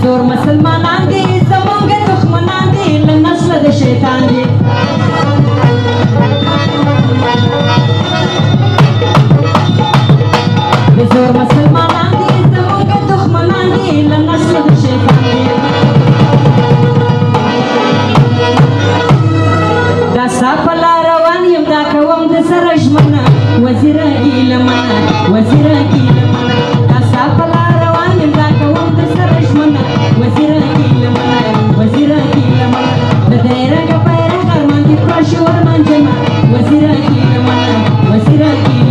زور مسلمانان دي زمونږ دښمنان دي له نسله د شیطان دي زور مسلمانان دي زمونږ دښمنان دي له نسله د شیطان دي دا ستا په لار روان یم دا کوم د سره ژمنه وزیره ګیله منه وزیره ګیله منه دا ستا په لار روان یم دا کوم د سره ژمنه وزیره ګیله منه وزیره ګیله منه د درې رنګه بیرغ ارمان دې کړه شور منجمه وزیره ګیله منه وزیره ګیله